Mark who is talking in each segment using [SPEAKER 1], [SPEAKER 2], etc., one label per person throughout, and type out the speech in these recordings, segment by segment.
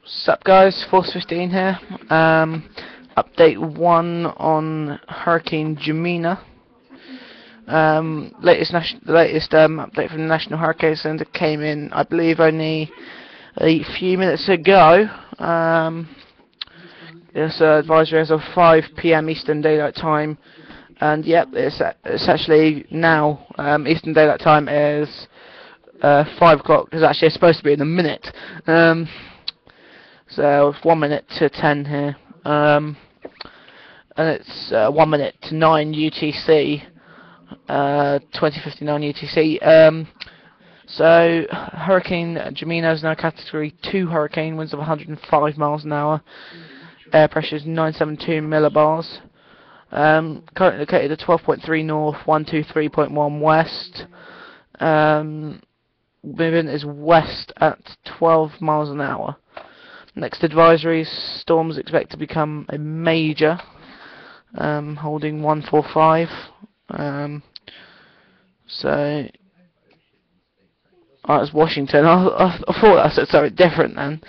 [SPEAKER 1] Sup guys, Force 15 here. Update 1 on Hurricane Jimena. Latest update from the National Hurricane Center came in, I believe, only a few minutes ago. This advisory as of 5 PM Eastern Daylight Time, and yep, it's actually now. Eastern Daylight Time is 5 o'clock. It's actually supposed to be in a minute. So it's 1 minute to 10 here, and it's 1 minute to 9 UTC, 2059 UTC. So Hurricane Jimena is now Category 2 hurricane, winds of 105 miles an hour, air pressure is 972 millibars. Currently located at 12.3 north, 123.1 west. Moving is west at 12 miles an hour. Next advisory, storms expect to become a major, holding 145. So, oh, it's Washington. I thought that said something different then.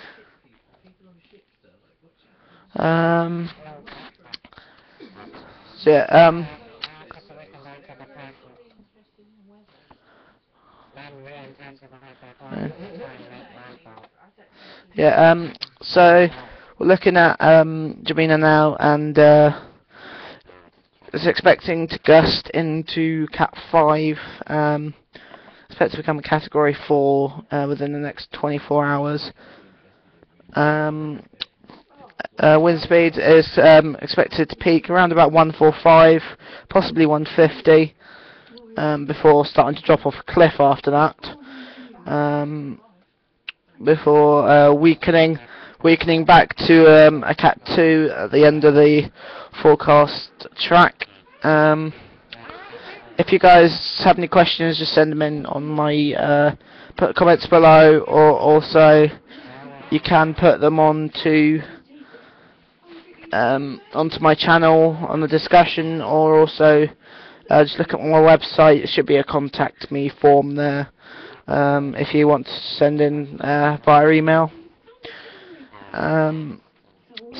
[SPEAKER 1] So yeah, so we're looking at Jimena now, and it's expecting to gust into Cat 5. Expect to become a Category 4 within the next 24 hours. Wind speed is expected to peak around about 145, possibly 150, before starting to drop off a cliff after that. Before weakening back to a Cat 2 at the end of the forecast track. If you guys have any questions, just send them in on my put comments below, or also you can put them onto my channel on the discussion, or also just look at my website. There should be a contact me form there if you want to send in via email. So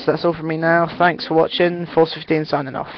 [SPEAKER 1] that's all from me now. Thanks for watching. Force 15 signing off.